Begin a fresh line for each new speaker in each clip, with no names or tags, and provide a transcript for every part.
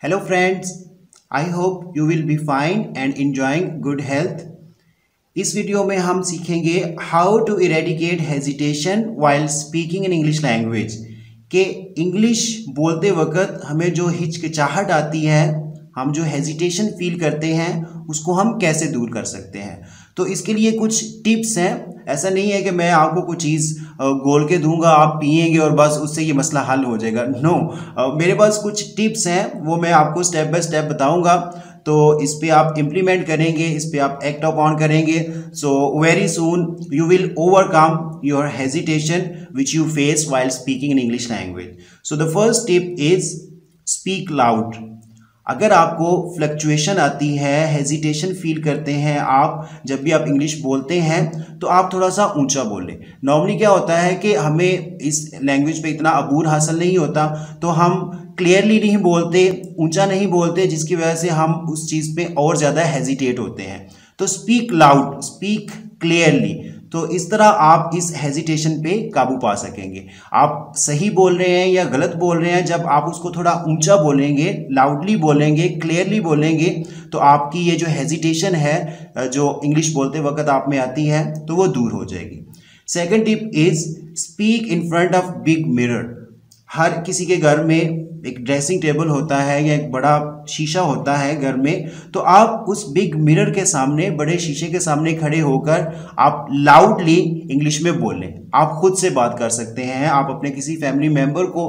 Hello friends, I hope you will be fine and enjoying good health. इस video में हम सीखेंगे how to eradicate hesitation while speaking in English language कि English बोलते वक्त हमें जो हिचकिचाहट आती है, हम जो हेजिटेशन फील करते हैं उसको हम कैसे दूर कर सकते हैं। तो इसके लिए कुछ टिप्स हैं। ऐसा नहीं है कि मैं आपको कुछ चीज़ घोल के दूंगा, आप पिएंगे और बस उससे ये मसला हल हो जाएगा। नो, मेरे पास कुछ टिप्स हैं, वो मैं आपको स्टेप बाय स्टेप बताऊंगा। तो इस पे आप इम्प्लीमेंट करेंगे, इस पे आप एक्ट ऑन करेंगे। So very soon you will overcome your hesitation which you face while speaking in English language. So the first tip is speak loud. अगर आपको फ्लक्चुएशन आती है, हेजिटेशन फील करते हैं आप जब भी आप इंग्लिश बोलते हैं, तो आप थोड़ा सा ऊंचा बोलें। नॉर्मली क्या होता है कि हमें इस लैंग्वेज पे इतना अबूर हासिल नहीं होता, तो हम क्लियरली नहीं बोलते, ऊंचा नहीं बोलते, जिसकी वजह से हम उस चीज़ पे और ज़्यादा हेजिटेट होते हैं। तो स्पीक लाउड, स्पीक क्लियरली। तो इस तरह आप इस हेजिटेशन पे काबू पा सकेंगे। आप सही बोल रहे हैं या गलत बोल रहे हैं, जब आप उसको थोड़ा ऊंचा बोलेंगे, लाउडली बोलेंगे, क्लियरली बोलेंगे, तो आपकी ये जो हेजिटेशन है जो इंग्लिश बोलते वक्त आप में आती है, तो वो दूर हो जाएगी। Second tip is speak in front of big mirror. हर किसी के घर में एक ड्रेसिंग टेबल होता है या एक बड़ा शीशा होता है घर में, तो आप उस बिग मिरर के सामने, बड़े शीशे के सामने खड़े होकर आप लाउडली इंग्लिश में बोलें। आप खुद से बात कर सकते हैं, आप अपने किसी फैमिली मेंबर को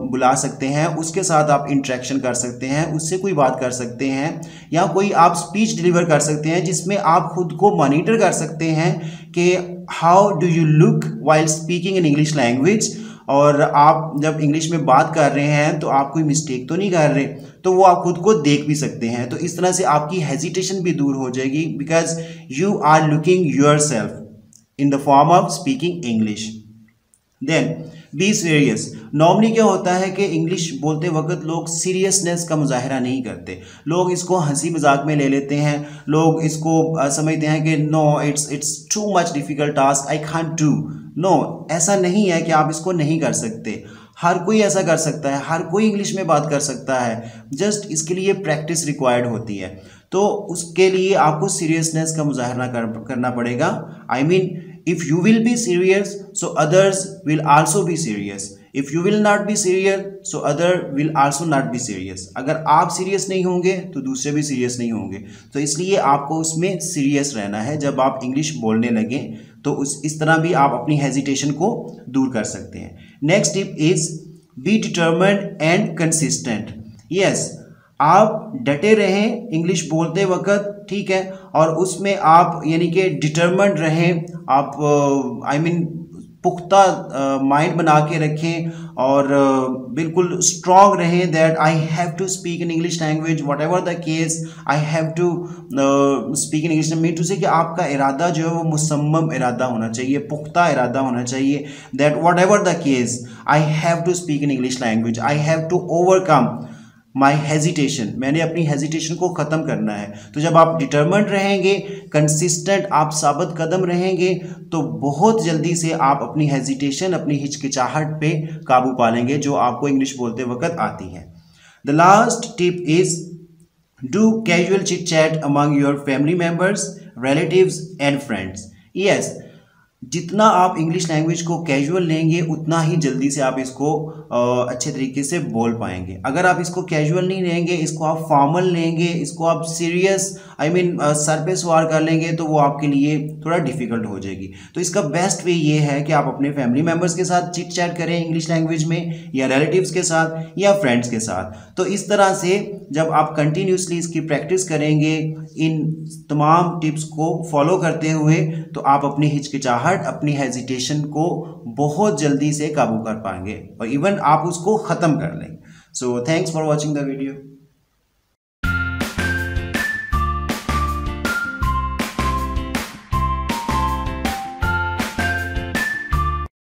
बुला सकते हैं, उसके साथ आप इंटरेक्शन कर सकते हैं, उससे कोई बात कर सकते हैं, या कोई आप स्पीच डिलीवर कर सकते हैं जिसमें आप खुद को मॉनिटर कर सकते हैं कि how do you look while speaking in English language. और आप जब इंग्लिश में बात कर रहे हैं तो आप कोई मिस्टेक तो नहीं कर रहे, तो वो आप खुद को देख भी सकते हैं। तो इस तरह से आपकी हेजिटेशन भी दूर हो जाएगी, because you are looking yourself in the form of speaking English. Then be serious. Normally क्या होता है कि इंग्लिश बोलते वक्त लोग सीरियसनेस का मुजाहरा नहीं करते, लोग इसको हंसी मजाक में ले लेते हैं, लोग इसको समझते हैं कि no, it's too much difficult task, I can't do. No, ऐसा नहीं है कि आप इसको नहीं कर सकते। हर कोई ऐसा कर सकता है, हर कोई इंग्लिश में बात कर सकता है, जस्ट इसके लिए प्रैक्टिस रिक्वायर्ड होती है। तो उसके लिए आपको सीरियसनेस का मुजाहरा करना पड़ेगा। I mean, if you will be serious, so others will also be serious. If you will not be serious, so other will also not be serious. अगर आप सीरियस नहीं होंगे तो दूसरे भी सीरियस नहीं होंगे। तो इसलिए आपको उसमें सीरियस रहना है जब आप इंग्लिश बोलने लगें। तो इस तरह भी आप अपनी हेजिटेशन को दूर कर सकते हैं। Next tip is be determined and consistent. Yes, आप डटे रहें इंग्लिश बोलते वक्त, ठीक है, और उसमें आप यानी कि डिटरमिन्ड रहें, आप पुख्ता माइंड बना के रखें और बिल्कुल स्ट्रॉन्ग रहें that I have to speak in English language whatever the case, I have to speak in English. Mean to say कि आपका इरादा जो है वो मुसम्मम इरादा होना चाहिए, पुख्ता इरादा होना चाहिए, that whatever the case I have to speak in English language, I have to overcome my hesitation. मैंने अपनी हेजिटेशन को ख़त्म करना है। तो जब आप डिटर्मिन्ड रहेंगे, कंसिस्टेंट, आप साबित कदम रहेंगे, तो बहुत जल्दी से आप अपनी हेजिटेशन, अपनी हिचकिचाहट पे काबू पा लेंगे जो आपको इंग्लिश बोलते वक्त आती है। The last tip is do casual chit chat among your family members, relatives and friends. Yes, जितना आप इंग्लिश लैंग्वेज को कैजुअल लेंगे उतना ही जल्दी से आप इसको अच्छे तरीके से बोल पाएंगे। अगर आप इसको कैजुअल नहीं लेंगे, इसको आप फॉर्मल लेंगे, इसको आप सीरियस सर पे सवार कर लेंगे, तो वो आपके लिए थोड़ा डिफिकल्ट हो जाएगी। तो इसका बेस्ट वे ये है कि आप अपने फैमिली मेम्बर्स के साथ चिट चैट करें इंग्लिश लैंग्वेज में, या रिलेटिव्स के साथ, या फ्रेंड्स के साथ। तो इस तरह से जब आप कंटिन्यूसली इसकी प्रैक्टिस करेंगे, इन तमाम टिप्स को फॉलो करते हुए, तो आप अपनी हिचकिचाहट, अपनी हेजिटेशन को बहुत जल्दी से काबू कर पाएंगे और इवन आप उसको ख़त्म कर लेंगे। So thanks for watching the video.